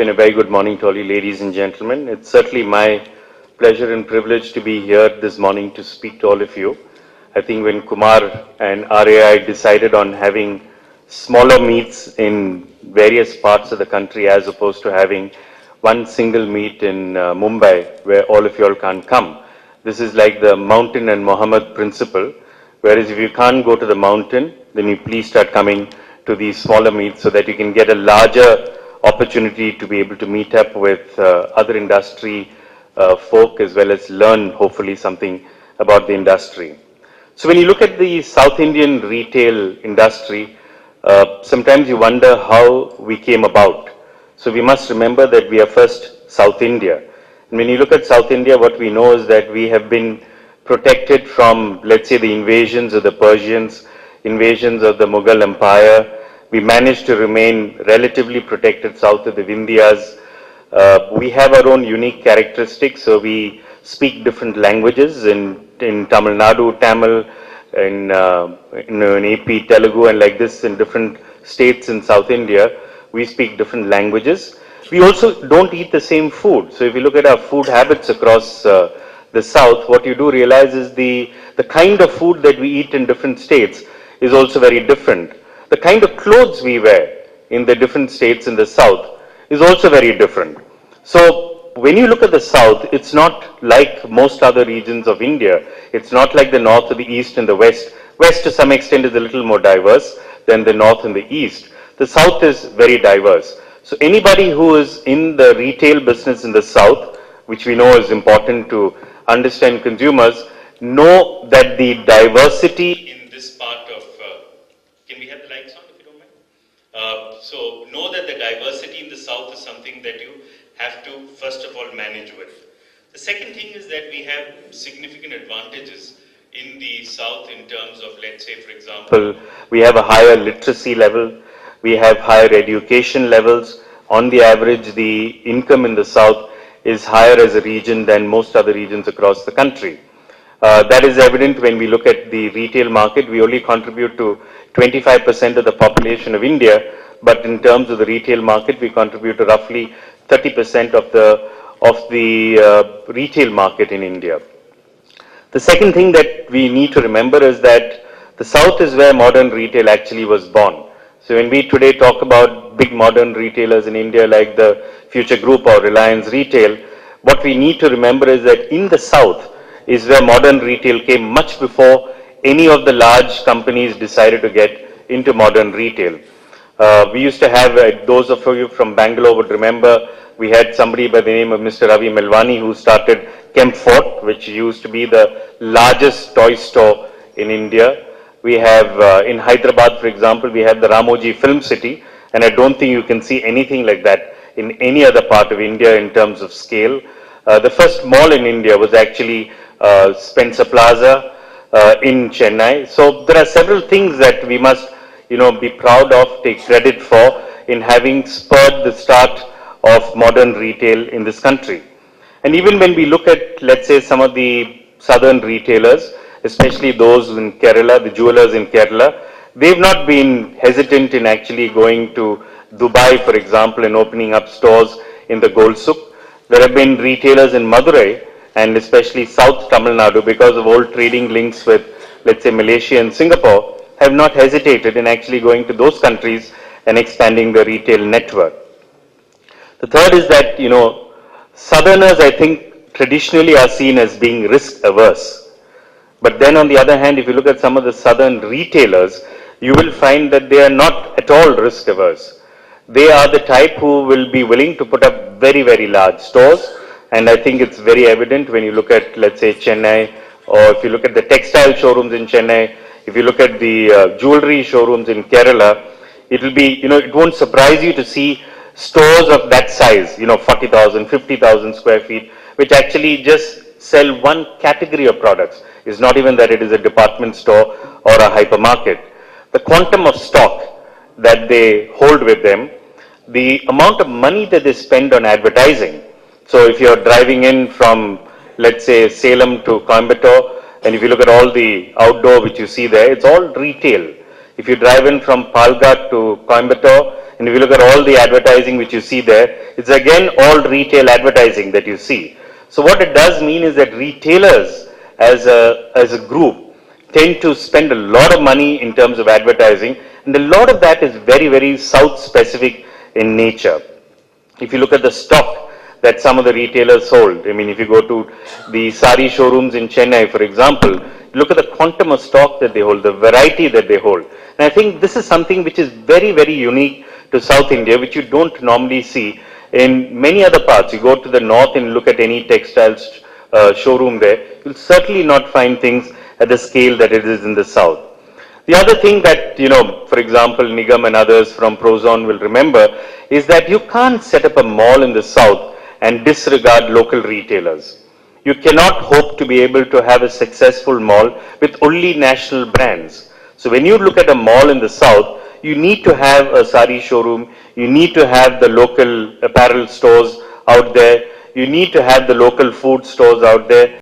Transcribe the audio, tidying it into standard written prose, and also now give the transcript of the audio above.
And a very good morning to all you ladies and gentlemen. It's certainly my pleasure and privilege to be here this morning to speak to all of you. I think when Kumar and RAI decided on having smaller meets in various parts of the country as opposed to having one single meet in Mumbai where all of you all can't come. This is like the mountain and Muhammad principle, whereas if you can't go to the mountain, then you please start coming to these smaller meets so that you can get a larger opportunity to be able to meet up with other industry folk as well as learn hopefully something about the industry. So when you look at the South Indian retail industry, sometimes you wonder how we came about. So we must remember that we are first South India. And when you look at South India, what we know is that we have been protected from, let's say, the invasions of the Persians, invasions of the Mughal Empire. We managed to remain relatively protected south of the Vindhyas. We have our own unique characteristics, so we speak different languages in Tamil Nadu, Tamil, in AP, Telugu, and like this in different states in South India. We speak different languages. We also don't eat the same food. So if you look at our food habits across the south, what you do realize is the kind of food that we eat in different states is also very different. The kind of clothes we wear in the different states in the south is also very different. So when you look at the south, it's not like most other regions of India. It's not like the north or the east and the west. West to some extent is a little more diverse than the north and the east. The south is very diverse. So anybody who is in the retail business in the south, which we know is important to understand consumers, know that the diversity in this part of, can we have the lights on if you don't mind? So know that the diversity in the south is something that you have to first of all manage with. The second thing is that we have significant advantages in the south in terms of, let's say, for example, we have a higher literacy level, we have higher education levels. On the average, the income in the south is higher as a region than most other regions across the country. That is evident when we look at the retail market. We only contribute to 25% of the population of India, but in terms of the retail market, we contribute to roughly 30% of the retail market in India. The second thing that we need to remember is that the south is where modern retail actually was born. So when we today talk about big modern retailers in India like the Future Group or Reliance Retail, what we need to remember is that in the south is where modern retail came much before any of the large companies decided to get into modern retail. We used to have, those of you from Bangalore would remember, we had somebody by the name of Mr. Ravi Melwani who started Kempfort, which used to be the largest toy store in India. We have, in Hyderabad, for example, we have the Ramoji Film City, and I don't think you can see anything like that in any other part of India in terms of scale. The first mall in India was actually Spencer Plaza in Chennai. So there are several things that we must, be proud of, take credit for in having spurred the start of modern retail in this country. And even when we look at, let's say, some of the southern retailers, especially those in Kerala, the jewelers in Kerala, they've not been hesitant in actually going to Dubai, for example, and opening up stores in the Gold Souk. There have been retailers in Madurai and especially South Tamil Nadu, because of old trading links with, let's say, Malaysia and Singapore, have not hesitated in actually going to those countries and expanding the retail network. The third is that, Southerners, I think, traditionally are seen as being risk averse. But then on the other hand, if you look at some of the southern retailers, you will find that they are not at all risk averse. They are the type who will be willing to put up very, very large stores. And I think it's very evident when you look at, let's say, Chennai, or if you look at the textile showrooms in Chennai, if you look at the jewelry showrooms in Kerala, it will be, it won't surprise you to see stores of that size, 40,000, 50,000 square feet, which actually just sell one category of products. It's not even that it is a department store or a hypermarket. The quantum of stock that they hold with them, the amount of money that they spend on advertising. So if you're driving in from, let's say, Salem to Coimbatore, and if you look at all the outdoor which you see there, it's all retail. If you drive in from Palghat to Coimbatore, And if you look at all the advertising which you see there, it's again all retail advertising that you see. So what it does mean is that retailers as a group tend to spend a lot of money in terms of advertising, and a lot of that is very, very South specific in nature. If you look at the stock that some of the retailers hold, I mean, if you go to the sari showrooms in Chennai, for example, look at the quantum of stock that they hold, the variety that they hold. And I think this is something which is very, very unique to South India, which you don't normally see in many other parts. You go to the north and look at any textiles showroom there, you'll certainly not find things at the scale that it is in the south. The other thing that, for example, Nigam and others from Prozon will remember is that you can't set up a mall in the south and disregard local retailers. You cannot hope to be able to have a successful mall with only national brands. So when you look at a mall in the south, you need to have a sari showroom, you need to have the local apparel stores out there, you need to have the local food stores out there.